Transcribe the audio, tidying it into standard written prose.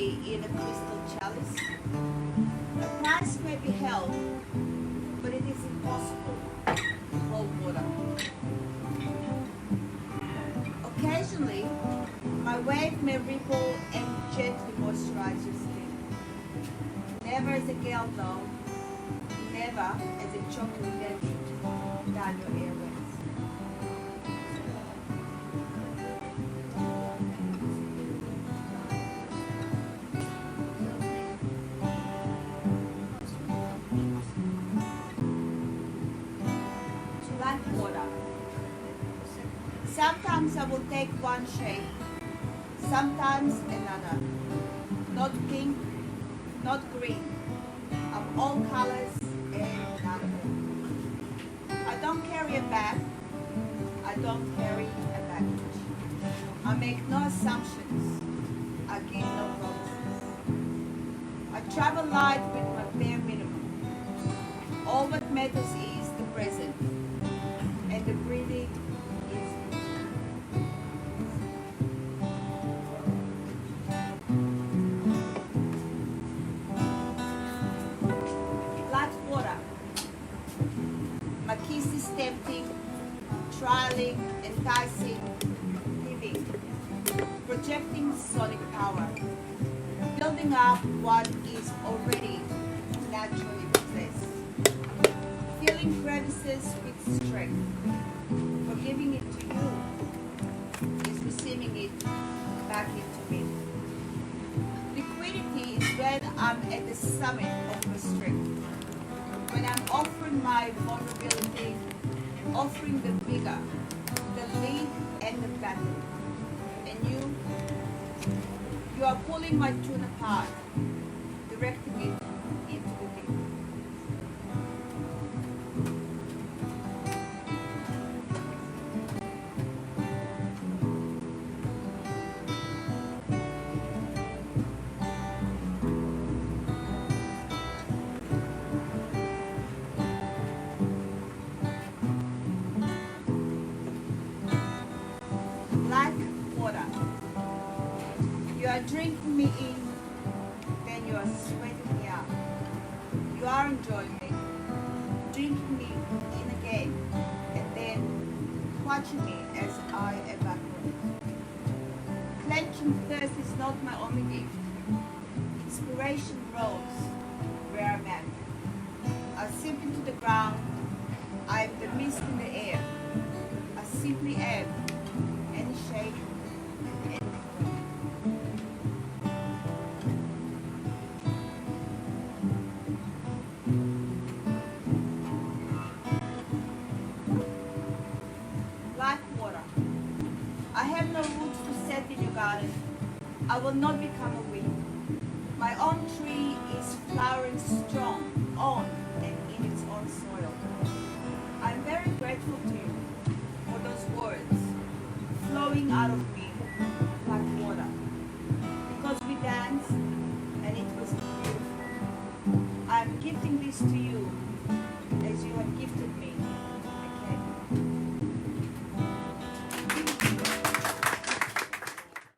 purity in a crystal chalice. A price may be held, but it is impossible to hold water. Occasionally, my wave may ripple and gently moisturize your skin. Never as a gel though, never as a chocolate dent down your airways. Like water. Sometimes I will take one shade, sometimes another. Not pink, not green. I'm all colors and not all. I don't carry a bag. I don't carry a baggage. I make no assumptions. I give no promises. I travel light with my bare minimum. All that matters is the present. And the breathing is like water. My kiss is tempting, trialing, enticing, giving, projecting sonic power, building up what is already naturally possessed, filling crevices with strength. For giving it to you is receiving it back into me. Liquidity is when I'm at the summit of my strength. When I'm offering my vulnerability, offering the vigor, the lead, and the battle. And you are pulling my tune apart, directing it into the deep. Like water. You are drinking me in, then you are sweating me out. You are enjoying me, drinking me in again, and then watching me as I evaporate. Clenching thirst is not my only gift. Inspiration grows where I'm at. I sink into the ground. I am the mist in the air. I simply am. Any shape, any form. Like water. I have no roots to set in your garden. I will not become a weed. My own tree is flowering strong on and in its own soil. I'm very grateful to you for those words flowing out of me.